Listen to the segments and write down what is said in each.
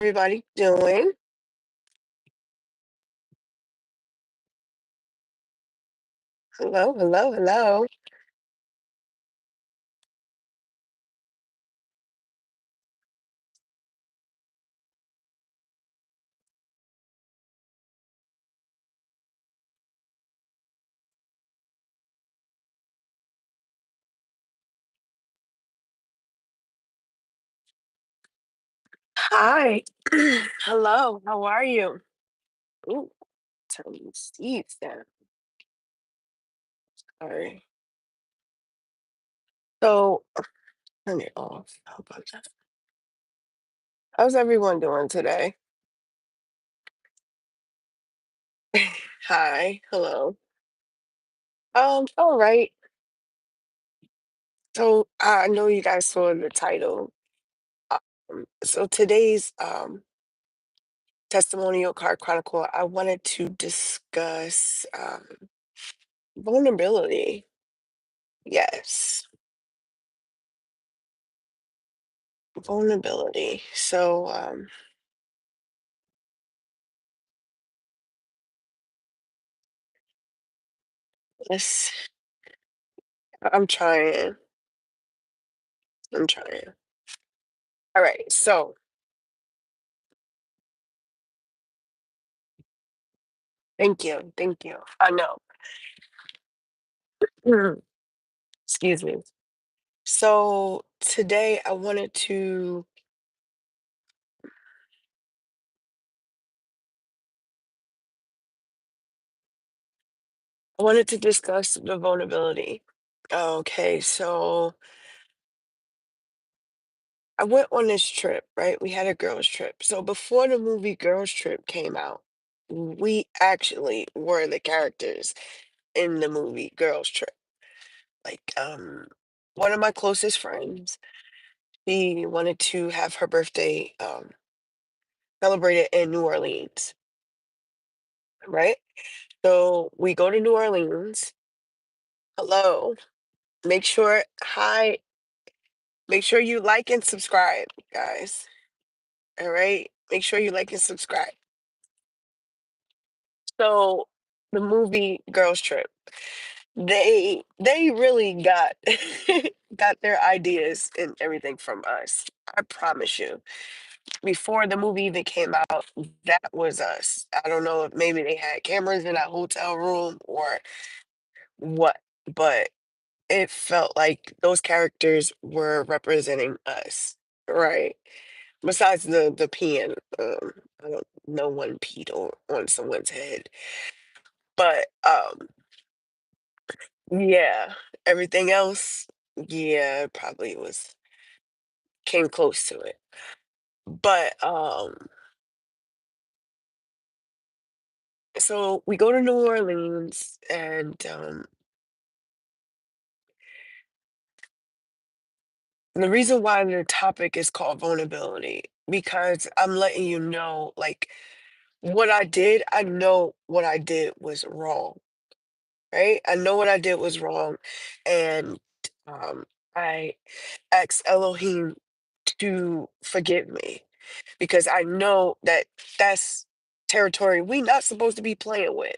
Everybody doing? Hello, hello, hello. Hi. Hello, how are you? Ooh, turn these seats down. Sorry. So, turn it off. How about that? How's everyone doing today? Hi, hello. All right. So I know you guys saw the title. So today's testimonial card chronicle, I wanted to discuss vulnerability. Yes, vulnerability. Let's I'm trying. I'm trying. All right. So, thank you. Thank you. I know. Mm, excuse me. So, today I wanted to discuss the vulnerability. Okay. So, I went on this trip, right? We had a girls trip. So, before the movie Girls Trip came out, we actually were the characters in the movie Girls Trip. Like one of my closest friends, she wanted to have her birthday celebrated in New Orleans, right? So we go to New Orleans. Hello. Hi, make sure you like and subscribe, guys. All right. Make sure you like and subscribe. So the movie Girls Trip, they really got got their ideas and everything from us. I promise you. Before the movie even came out, that was us. I don't know if maybe they had cameras in that hotel room or what, but it felt like those characters were representing us, right? Besides the peeing, I don't no one peed on someone's head, but yeah, everything else, yeah, probably was came close to it. But so we go to New Orleans, and the reason why the topic is called vulnerability because I'm letting you know, like, what I did. I know what I did was wrong, right? I know what I did was wrong, and um, I ask Elohim to forgive me because I know that that's territory we not supposed to be playing with.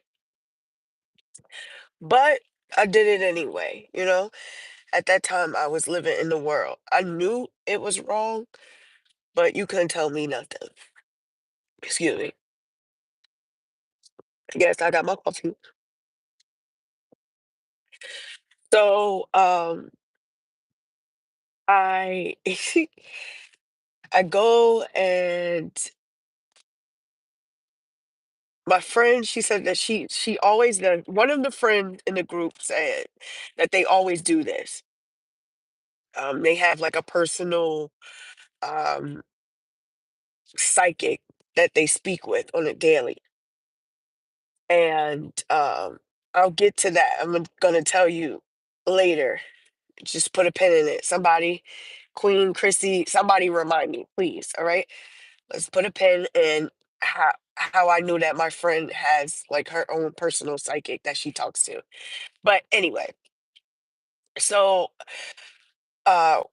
But I did it anyway, you know. At that time, I was living in the world. I knew it was wrong, but you couldn't tell me nothing. Excuse me. Yes, I got my coffee. So, I I go, and my friend, she said that she always the one of the friends in the group said that they always do this. They have like a personal um psychic that they speak with on a daily. And I'll get to that. Gonna tell you later. Just put a pin in it. Somebody, Queen Chrissy, somebody remind me, please. All right. Let's put a pin in how I knew that my friend has like her own personal psychic that she talks to. But anyway, so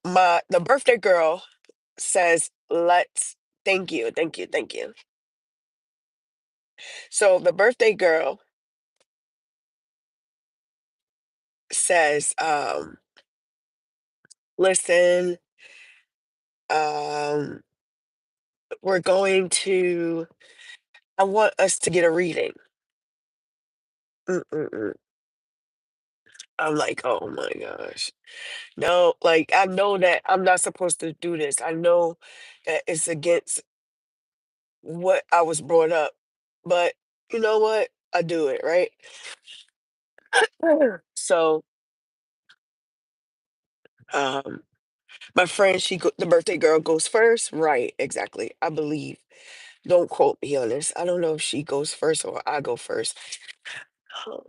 my the birthday girl says, let's Thank you, thank you, thank you. So the birthday girl says, "Listen, um, we're going to. I want us to get a reading." Mm-mm-mm. I'm like, "Oh my gosh, no!" Like I know that I'm not supposed to do this. I know that it's against what I was brought up, but you know what? I do it, right? So, um, my friend, the birthday girl goes first, right? Exactly. I believe. Don't quote me on this. I don't know if she goes first or I go first. Um,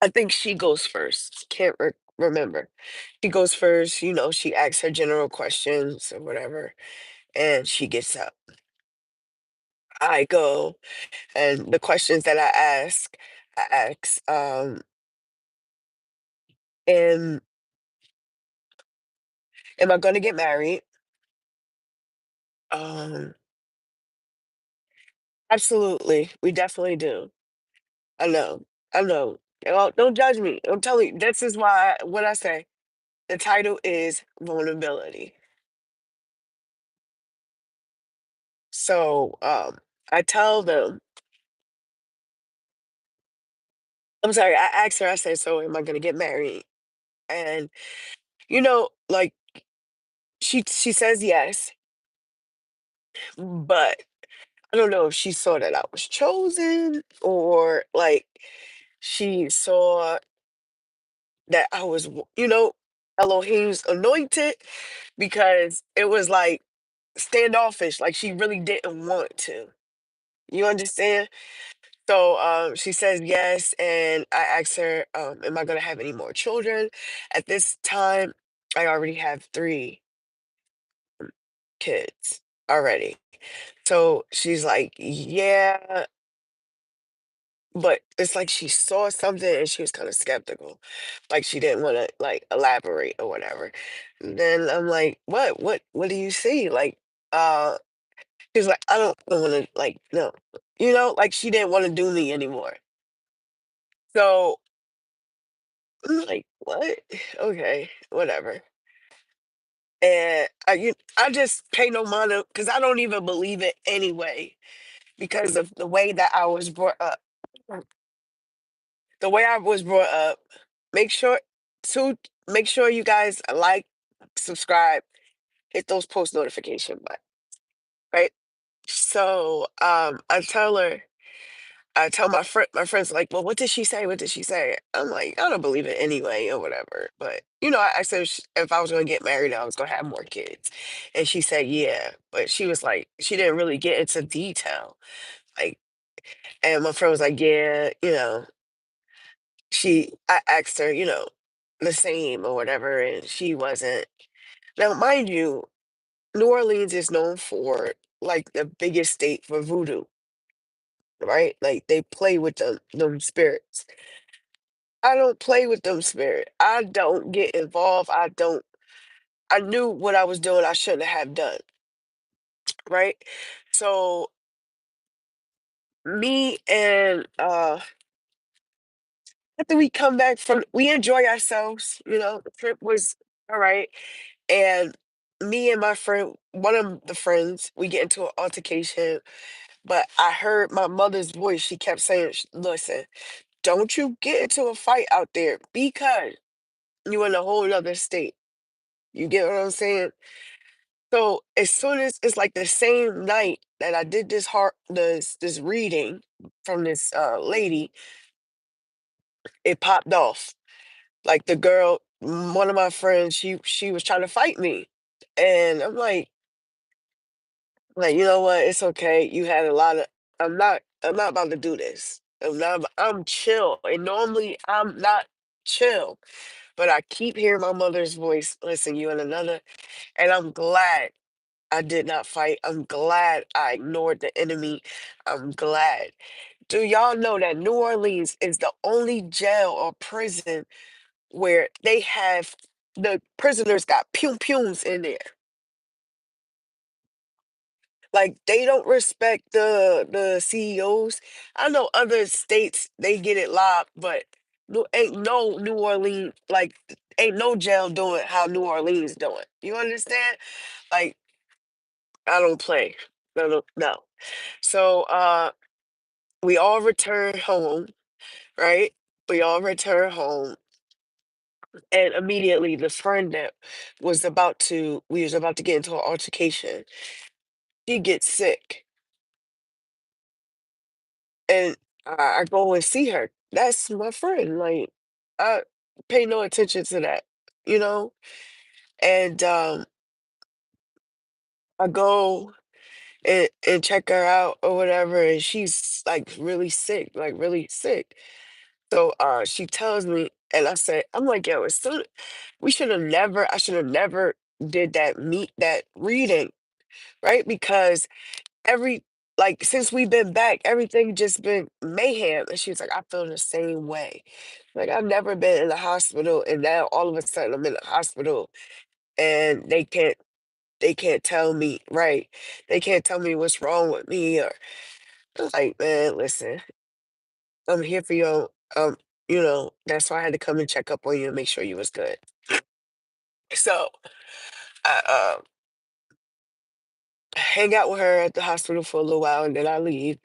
I think she goes first. Can't remember. She goes first. She asks her general questions or whatever, and she gets up. I go, and the questions that I ask, am am I going to get married? Um, Absolutely. We definitely do. I know. I know. Well, don't judge me. I'm telling you, this is why what I say. The title is vulnerability. So I tell them, I'm sorry, I asked her, I said, so am I gonna get married? And like she says yes, but I don't know if she saw that I was chosen or like she saw that I was, Elohim's anointed because it was like standoffish, like she really didn't want to. You understand? So she says yes, and I asked her, "Am I going to have any more children?" At this time, I already have 3 kids already. So she's like, "Yeah," but it's like she saw something and she was kind of skeptical, like she didn't want to like elaborate or whatever. Then I'm like, "What? What do you see?" Like, uh, she's like, "I don't want to like no," like she didn't want to do me anymore. So I'm like, "What? Okay, whatever." And I just pay no mind because I don't even believe it anyway because of the way that I was brought up. The way I was brought up. Make sure to make sure you guys like, subscribe, hit those post notification button, right? So I tell my friends like, well, what did she say? What did she say? I'm like, I don't believe it anyway, or whatever. But I said if I was gonna get married, I was gonna have more kids, and she said yeah, but she was like, she didn't really get into detail, like. And my friend was like, yeah, I asked her, the same or whatever, and she wasn't. Now, mind you, New Orleans is known for like the biggest state for voodoo, right? Like they play with them spirits. I don't play with them spirit. I don't get involved. I knew what I was doing I shouldn't have done, right? So me and after we come back from we enjoy ourselves, the trip was all right. And me and my friend, one of the friends, we get into an altercation, but I heard my mother's voice. She kept saying, Listen, don't you get into a fight out there because you in a whole other state." You get what I'm saying? So as soon as it's like the same night that I did this reading from this lady, it popped off. Like the girl, one of my friends, she was trying to fight me. And I'm like, you know what? It's okay. You had a lot of I'm not about to do this. I'm chill. And normally I'm not chill. But I keep hearing my mother's voice. Listen, you and another. And I'm glad I did not fight. I'm glad I ignored the enemy. I'm glad. Do y'all know that New Orleans is the only jail or prison where they have the prisoners got pew pews in there? Like they don't respect the CEOs. I know other states they get it locked, but no, ain't no New Orleans like ain't no jail doing how New Orleans doing. You understand? Like I don't play. No, no, no. So we all return home, right? We all return home, and immediately the friend that we was about to get into an altercation, she gets sick, and I go and see her. That's my friend. Like I pay no attention to that, you know. And I go and check her out or whatever, and she's like really sick, like really sick. So she tells me, and I said, I'm like, yo, as soon we should have never, I should have never did that reading, right? Because every like since we've been back, everything just been mayhem. And she was like, I feel the same way. Like I've never been in the hospital, and now all of a sudden I'm in the hospital, and they can't tell me right. They can't tell me what's wrong with me. Or I was like, man, listen, I'm here for you. That's why I had to come and check up on you and make sure you was good. So I hang out with her at the hospital for a little while, and then I leave.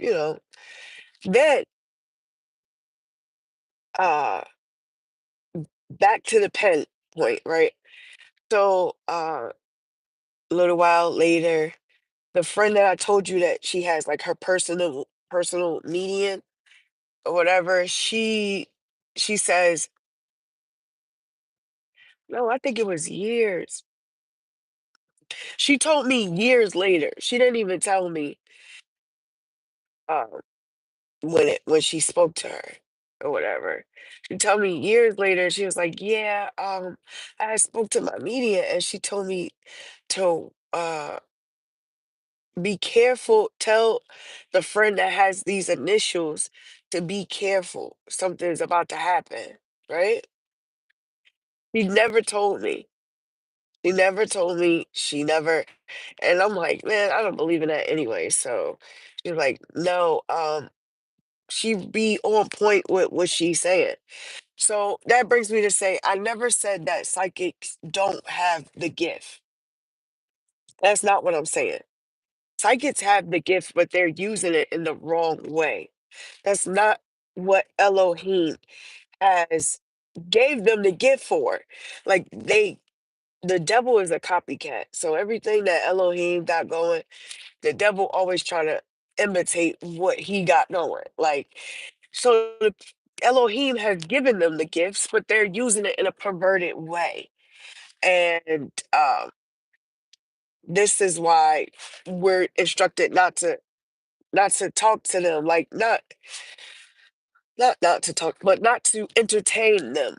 Then uh back to the pen point, right? So a little while later, the friend that I told you that she has like her personal median or whatever, she says, no, I think it was years. She told me years later. She didn't even tell me um when she spoke to her or whatever. She told me years later, she was like, yeah, I spoke to my media and she told me to be careful, tell the friend that has these initials to be careful. Something's about to happen, right? She never told me. She never told me. She never, and I'm like, man, I don't believe in that anyway. So she's like, no, she be on point with what she's saying. So that brings me to say, I never said that psychics don't have the gift. That's not what I'm saying. Psychics have the gift, but they're using it in the wrong way. That's not what Elohim has gave them the gift for. Like the devil is a copycat. So everything that Elohim got going, the devil always trying to imitate what he got going. Like so Elohim has given them the gifts, but they're using it in a perverted way. And this is why we're instructed not to talk to them, like not to talk, but not to entertain them,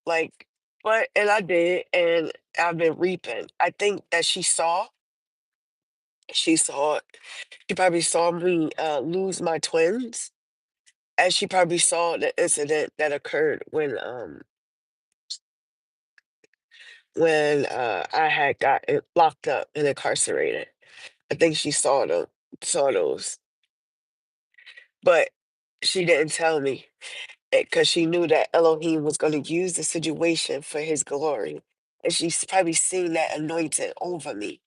like, but and I did, and I've been reaping. I think that she saw it. She probably saw me lose my twins, and she probably saw the incident that occurred when I had got locked up and incarcerated. I think she saw those, but she didn't tell me because she knew that Elohim was going to use the situation for his glory. And she's probably seen that anointing over me.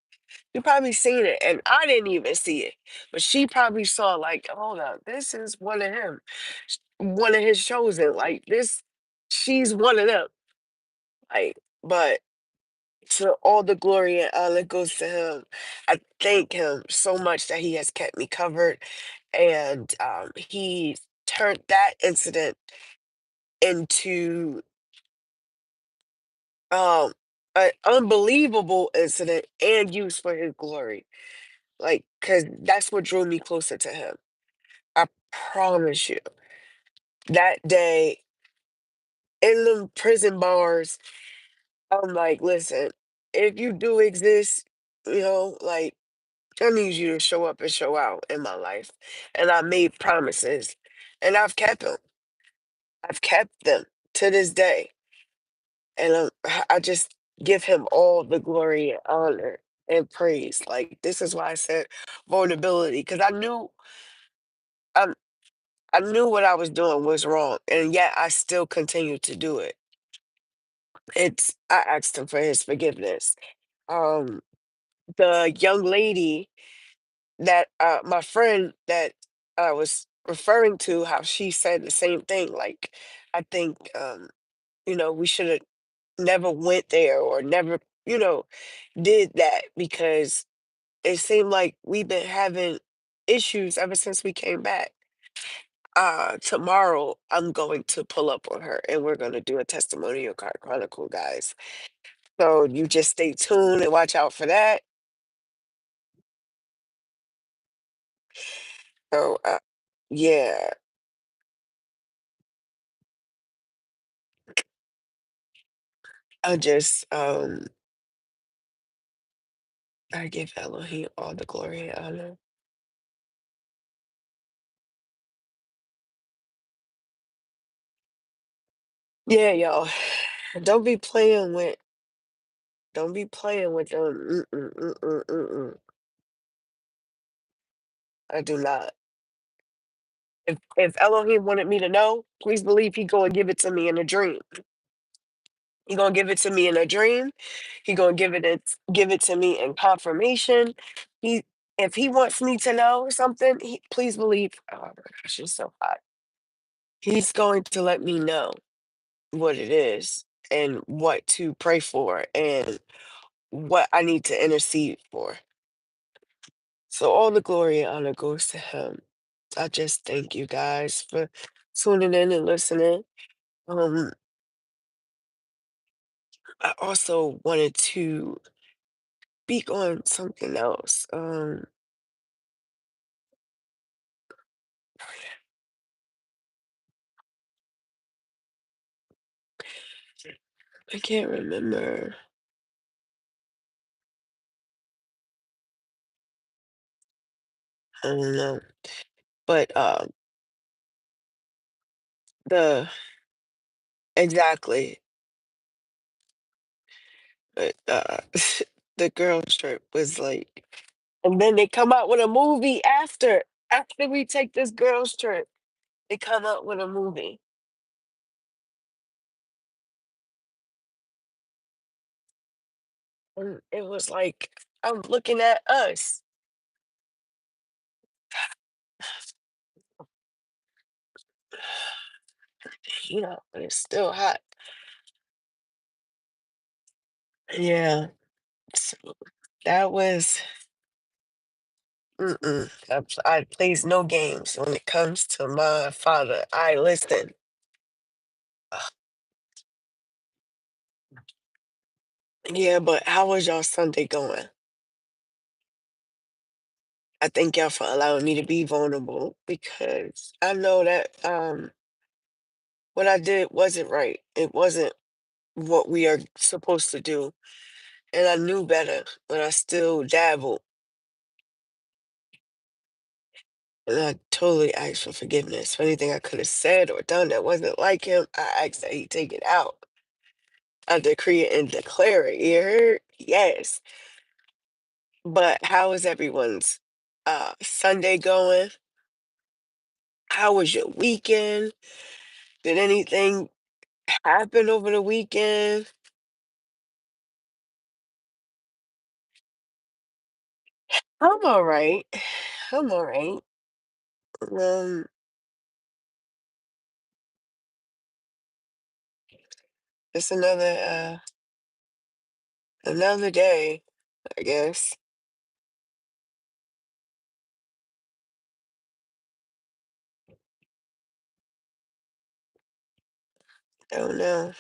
She probably seen it, and I didn't even see it. But she probably saw, like, hold up, this is one of him, one of his chosen. Like, this, she's one of them. Like, but to all the glory and honor goes to him. I thank him so much that he has kept me covered. And he turned that incident into um an unbelievable incident and used for his glory. Like, cause that's what drew me closer to him. I promise you. That day in the prison bars, I'm like, listen, if you do exist, like I need you to show up and show out in my life. And I made promises and I've kept them. I've kept them to this day. And I just give him all the glory and honor. and praise. Like this is why I said vulnerability because I, I knew what I was doing was wrong, and yet I still continued to do it. I asked him for his forgiveness. Um, the young lady that my friend that I was referring to, how she said the same thing. Like, I think we should have never went there or never, did that because it seemed like we've been having issues ever since we came back. Tomorrow I'm going to pull up on her and we're gonna do a testimonial card chronicle, guys. So you just stay tuned and watch out for that. So yeah, I just I give Elohim all the glory and honor. Yeah, y'all. Don't be playing with don't be playing with them. Mm-mm, mm-mm, mm-mm. I do not. If Elohim wanted me to know, please believe he gonna give it to me in a dream. He gonna give it to me in a dream. He gonna give it to me in confirmation. He if he wants me to know something, please believe. Oh my gosh, it's so hot. He's going to let me know what it is and what to pray for and what I need to intercede for. So all the glory and honor goes to him. I just thank you guys for tuning in and listening. Um, I also wanted to speak on something else. I can't remember. I don't know. But the exactly. But the girls trip was like, and then they come out with a movie after we take this girls trip. They come out with a movie. And it was like I'm looking at us, but it's still hot. Yeah. So that was I plays no games when it comes to my father. I listen. Ugh, yeah, but how was y'all Sunday going? I thank y'all for allowing me to be vulnerable because I know that what I did wasn't right. It wasn't what we are supposed to do. And I knew better, but I still dabbled. And I totally asked for forgiveness for anything I could have said or done that wasn't like him. I asked that he take it out. I decree it and declare it. You heard? Yes. But how is everyone's Sunday going? How was your weekend? Did anything happen over the weekend? I'm all right. I'm all right. Um, it's another day, I guess. Don't know.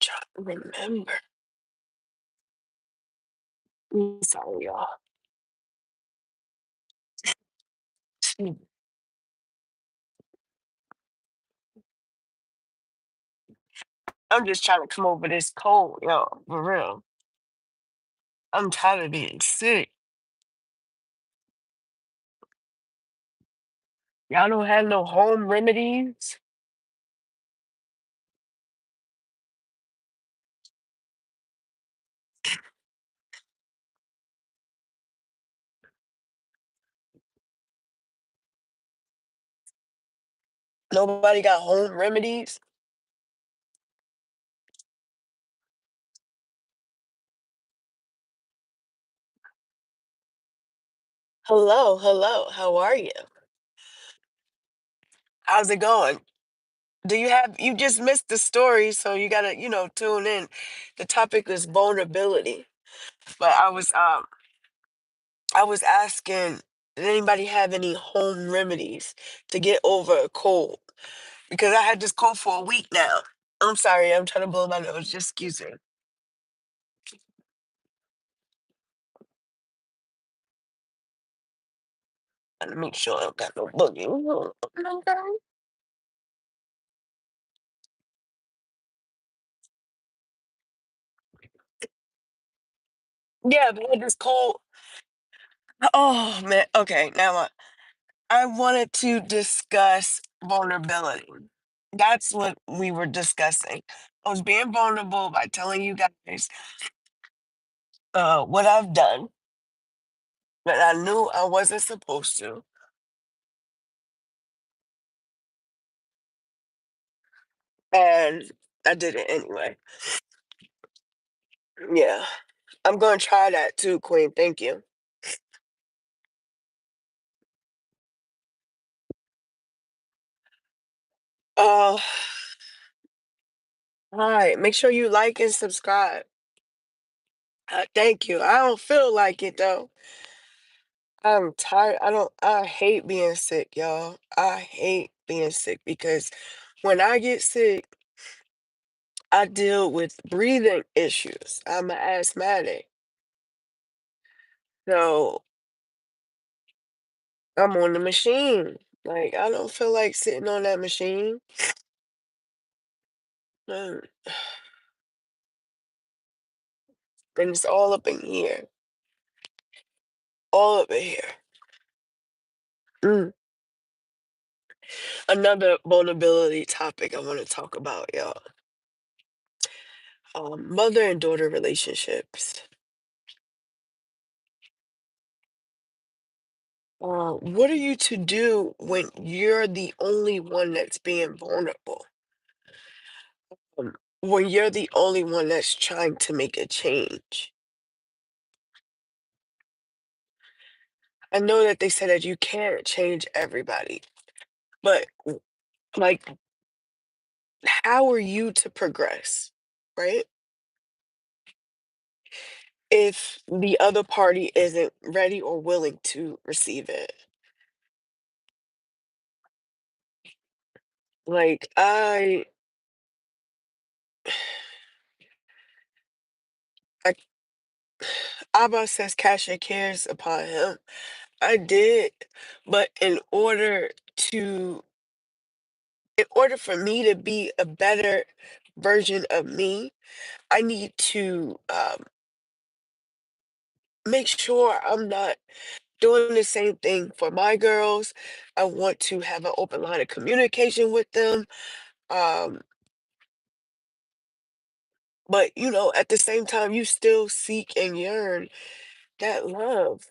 Trying to remember. Sorry, y'all. Mm. I'm just trying to come over this cold, yo, for real. I'm tired of being sick. Y'all don't have no home remedies? Nobody got home remedies? Hello, hello. How are you? How's it going? You just missed the story, so you gotta, tune in. The topic is vulnerability. But I was asking, did anybody have any home remedies to get over a cold? Because I had this cold for a week now. I'm sorry, I'm trying to blow my nose. Just excuse me. Gotta make sure I don't got no boogie. Okay. Yeah, but I had this cold. Oh man. Okay, now I wanted to discuss vulnerability. That's what we were discussing. I was being vulnerable by telling you guys what I've done that I knew I wasn't supposed to, and I did it anyway. Yeah, I'm going to try that too, Queen. Thank you. Uh, all right. Make sure you like and subscribe. Thank you. I don't feel like it though. I'm tired. I hate being sick, y'all. I hate being sick because when I get sick, I deal with breathing issues. I'm an asthmatic. So I'm on the machine. Like, I don't feel like sitting on that machine. Mm, And it's all up in here. All up in here. Mm. Another vulnerability topic I want to talk about, y'all. Mother and daughter relationships. What are you to do when you're the only one that's being vulnerable? When you're the only one that's trying to make a change? I know that they said that you can't change everybody, but like, how are you to progress, right? If the other party isn't ready or willing to receive it. Like, I Abba says Kasha cares upon him. I did, but to in order for me to be a better version of me, I need to make sure I'm not doing the same thing for my girls. I want to have an open line of communication with them. Um, but at the same time, you still seek and yearn that love,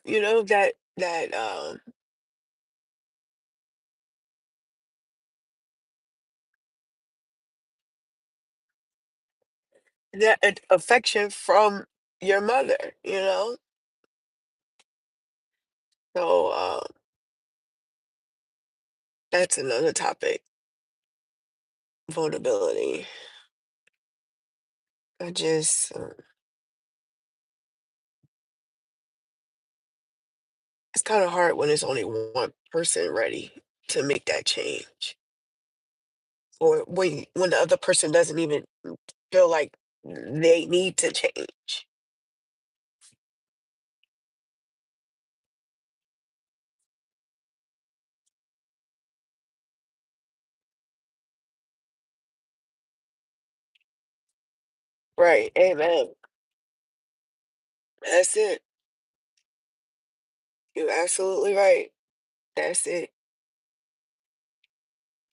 affection from your mother. So that's another topic, vulnerability. I just it's kind of hard when it's only one person ready to make that change, or when the other person doesn't even feel like they need to change. Right. Amen. That's it. You're absolutely right. That's it.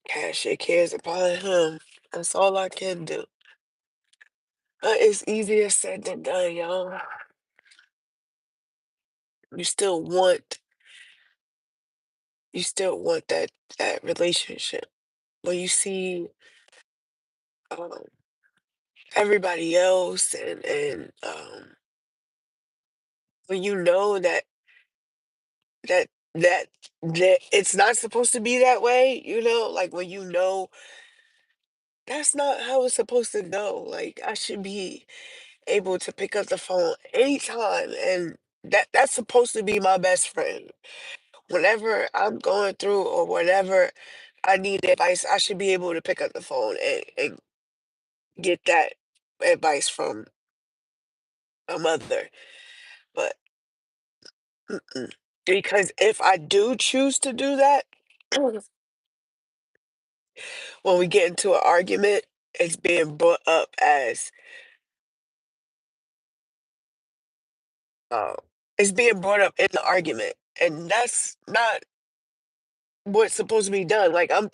Cast your cares upon him. That's all I can do. It's easier said than done, y'all. You still want you still want that relationship. When you see um everybody else and when you know that that that it's not supposed to be that way, like when you know that's not how it's supposed to go. Like I should be able to pick up the phone anytime, and that's supposed to be my best friend. Whenever I'm going through or whenever I need advice, I should be able to pick up the phone and get that advice from a mother. But mm-mm. Because if I do choose to do that, when we get into an argument, it's being brought up as uh, it's being brought up in the argument, and that's not what's supposed to be done. Like I'm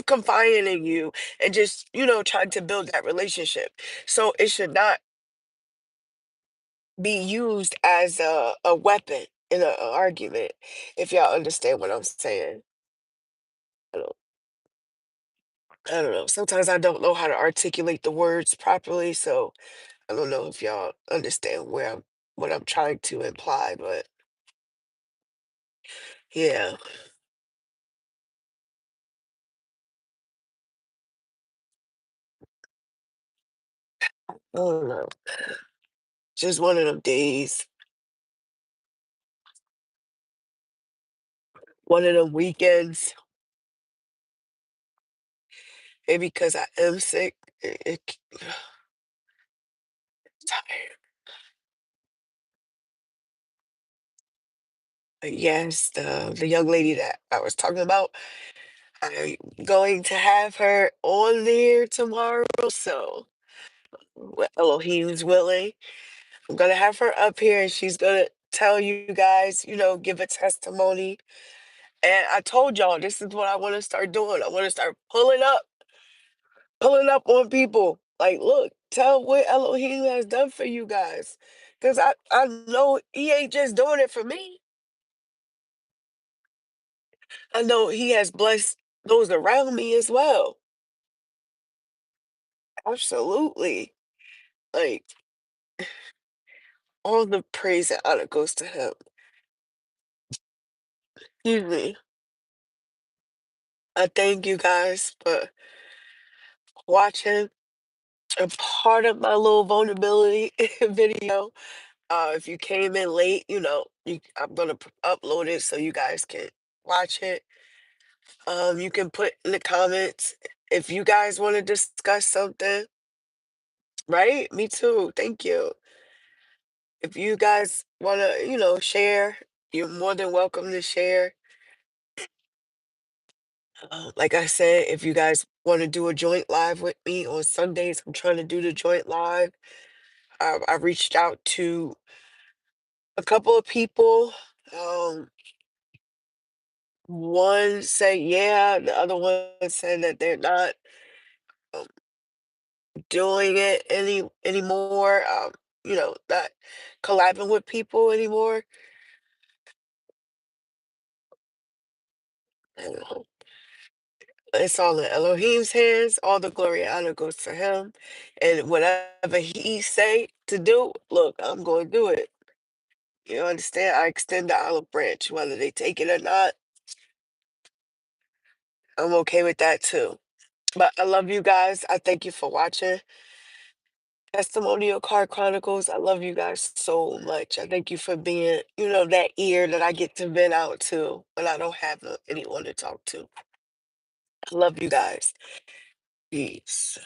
confiding in you and just trying to build that relationship. So it should not be used as a weapon in an argument. If y'all understand what I'm saying, I don't, I don't know. Sometimes I don't know how to articulate the words properly, so I don't know if y'all understand what I'm trying to imply. But yeah, I don't know. Just one of them days, one of them weekends. Maybe because I am sick. Tired. But yes, the young lady that I was talking about, I'm going to have her on there tomorrow. So, Elohim's willing, I'm gonna have her up here, and she's gonna tell you guys, give a testimony. And I told y'all this is what I want to start doing. I want to start pulling up on people. Like, look, tell what Elohim has done for you guys, because I know he ain't just doing it for me. I know he has blessed those around me as well. Absolutely. Like, all the praise and honor goes to him. Excuse me. I thank you guys for watching a part of my little vulnerability video. If you came in late, I'm gonna upload it so you guys can watch it. You can put in the comments if you guys want to discuss something, right? Me too. Thank you. If you guys want to, share, you're more than welcome to share. Like I said, if you guys want to do a joint live with me on Sundays, I'm trying to do the joint live. I reached out to a couple of people. Um, One said yeah, the other one said that they're not um, doing it anymore. Not collabing with people anymore. I don't know. It's all in Elohim's hands. All the glory and honor goes to him. And whatever he say to do, look, I'm going to do it. You understand? I extend the olive branch, whether they take it or not. I'm okay with that too. But I love you guys. I thank you for watching Testimonial Card Chronicles. I love you guys so much. I thank you for being, that ear that I get to vent out to when I don't have anyone to talk to. I love you guys. Peace.